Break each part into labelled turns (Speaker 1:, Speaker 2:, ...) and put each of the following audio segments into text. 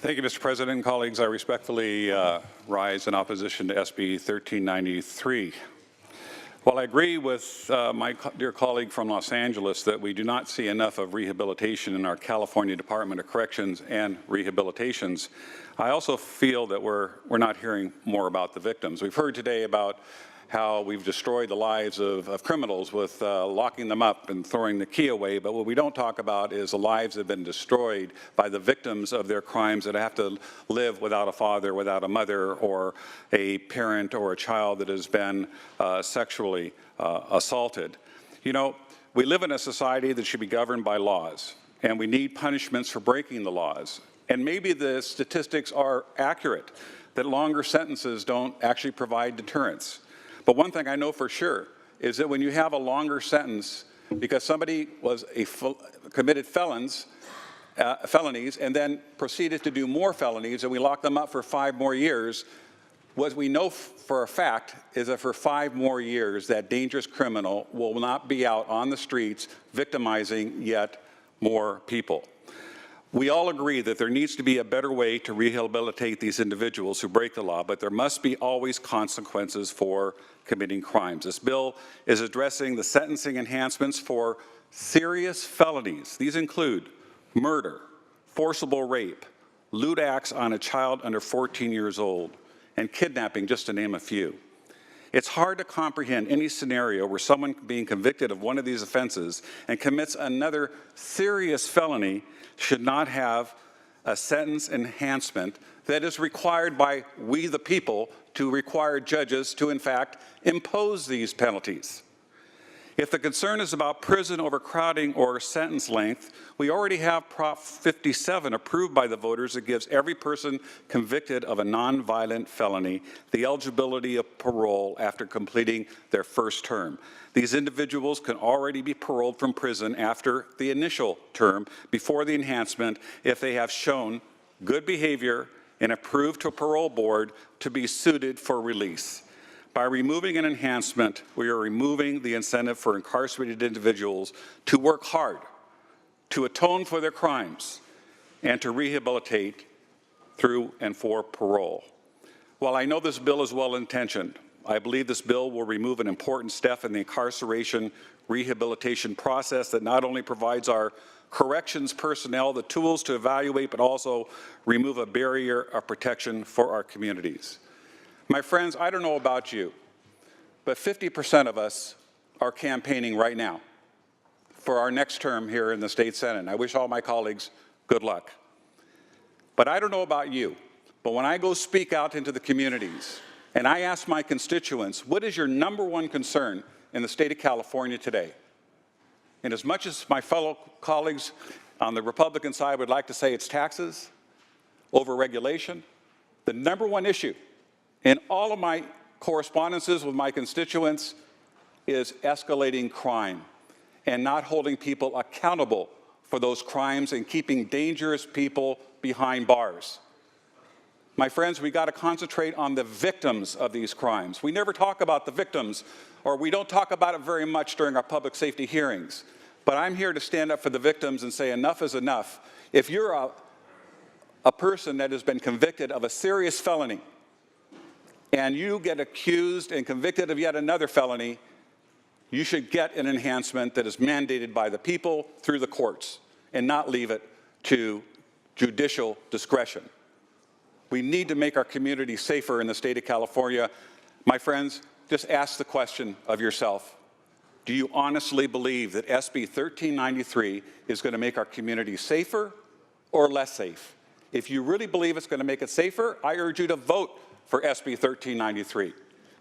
Speaker 1: Thank you, Mr. President. Colleagues, I respectfully rise in opposition to SB 1393. While I agree with my dear colleague from Los Angeles that we do not see enough of rehabilitation in our California Department of Corrections and Rehabilitations, I also feel that we're not hearing more about the victims. We've heard today about how we've destroyed the lives of criminals with locking them up and throwing the key away, but what we don't talk about is the lives that have been destroyed by the victims of their crimes that have to live without a father, without a mother, or a parent or a child that has been sexually assaulted. You know, we live in a society that should be governed by laws, and we need punishments for breaking the laws. And maybe the statistics are accurate, that longer sentences don't actually provide deterrence. But one thing I know for sure is that when you have a longer sentence because somebody was committed felonies and then proceeded to do more felonies and we locked them up for 5 more years, what we know for a fact is that for 5 more years that dangerous criminal will not be out on the streets victimizing yet more people. We all agree that there needs to be a better way to rehabilitate these individuals who break the law, but there must be always consequences for committing crimes. This bill is addressing the sentencing enhancements for serious felonies. These include murder, forcible rape, lewd acts on a child under 14 years old, and kidnapping, just to name a few. It's hard to comprehend any scenario where someone being convicted of one of these offenses and commits another serious felony should not have a sentence enhancement that is required by we the people to require judges to in fact impose these penalties. If the concern is about prison overcrowding or sentence length, we already have Prop 57 approved by the voters that gives every person convicted of a nonviolent felony the eligibility of parole after completing their first term. These individuals can already be paroled from prison after the initial term before the enhancement if they have shown good behavior and approved to a parole board to be suited for release. By removing an enhancement, we are removing the incentive for incarcerated individuals to work hard, to atone for their crimes, and to rehabilitate through and for parole. While I know this bill is well-intentioned, I believe this bill will remove an important step in the incarceration rehabilitation process that not only provides our corrections personnel the tools to evaluate, but also remove a barrier of protection for our communities. My friends, I don't know about you, but 50% of us are campaigning right now for our next term here in the State Senate. I wish all my colleagues good luck. But I don't know about you, but when I go speak out into the communities and I ask my constituents, what is your #1 concern in the state of California today? And as much as my fellow colleagues on the Republican side would like to say it's taxes, overregulation, the #1 issue in all of my correspondences with my constituents is escalating crime and not holding people accountable for those crimes and keeping dangerous people behind bars. My friends, we got to concentrate on the victims of these crimes. We never talk about the victims, or we don't talk about it very much during our public safety hearings. But I'm here to stand up for the victims and say enough is enough. If you're a person that has been convicted of a serious felony, and you get accused and convicted of yet another felony, you should get an enhancement that is mandated by the people through the courts and not leave it to judicial discretion. We need to make our community safer in the state of California. My friends, just ask the question of yourself. Do you honestly believe that SB 1393 is going to make our community safer or less safe? If you really believe it's going to make it safer, I urge you to vote for SB 1393.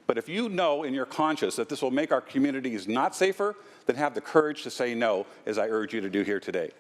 Speaker 1: But if you know in your conscience that this will make our communities not safer, then have the courage to say no, as I urge you to do here today.